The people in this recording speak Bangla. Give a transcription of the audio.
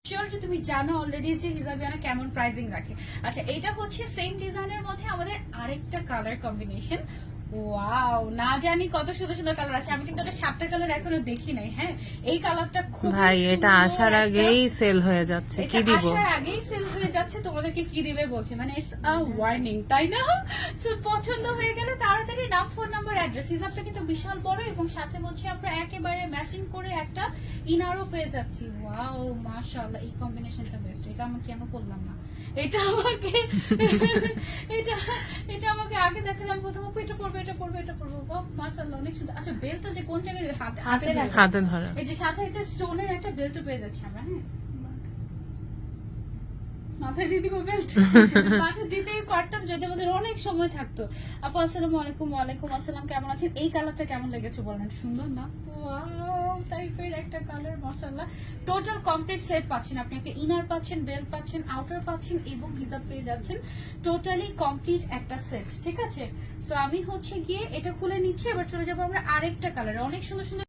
শিওর যে তুমি জানো অলরেডি যে হিজাবিয়ানা কেমন প্রাইসিং রাখে। আচ্ছা, এটা হচ্ছে সেম ডিজাইনের মধ্যে আমাদের আরেকটা কালার কম্বিনেশন। ওয়াও, না জানি কত সুন্দর সুন্দর কালার আছে। আমি কিন্তু এটা 7টা কালার এখনো দেখি নাই। হ্যাঁ, এই কালারটা খুব ভাই এটা আসার আগেই সেল হয়ে যাচ্ছে, কি দিব? আসার আগেই সেল হয়ে যাচ্ছে। তোমাদেরকে কি দিবে বলছে, মানে ইটস আ ওয়ার্নিং, তাই না? সো পছন্দ হয়ে গেলে তাড়াতাড়ি নাম, ফোন নাম্বার, অ্যাড্রেস। হিজাবটা কিন্তু বিশাল বড় এবং সাথে বলছে আমরা একেবারে ম্যাচিং করে একটা ইনারও পেয়ে যাচ্ছি। ওয়াও, মাশাআল্লাহ, এই কম্বিনেশনটা বেস্ট। এটা আমি কেন করলাম না? এটা আমাকে এটা এটা আমাকে আগে দেখালাম প্রথম, এটা পড়বে, এটা পড়বে, এটা পড়বে। বাহ, মাশাআল্লাহ, অনেক সুন্দর। আচ্ছা, বেলটা যে কোন জায়গায় হাতে হাতে ধরা। এই যে সাথে একটা স্টোনের একটা বেল্ট পেয়ে যাচ্ছি আমরা। হ্যাঁ, মাথায় দিয়ে দিব বেল্ট, মাথায় দিতেই পারতাম যদি আমাদের অনেক সময় থাকতো। আপু আসসালামু আলাইকুম। ওয়ালাইকুম আসসালাম, কেমন আছেন? এই কালারটা কেমন লেগেছে বলেন, সুন্দর না? ওয়াও, টাইপের একটা কালার, মাশাআল্লাহ। টোটাল কমপ্লিট সেট পাচ্ছেন আপনি, একটা ইনার পাচ্ছেন, বেল্ট পাচ্ছেন, আউটার পাচ্ছেন এবং হিজাব পেয়ে যাচ্ছেন। টোটালি কমপ্লিট একটা সেট, ঠিক আছে? সো আমি হচ্ছে গিয়ে এটা খুলে নিচ্ছি, এবার চলে যাবো আমরা আরেকটা কালারে। অনেক সুন্দর সুন্দর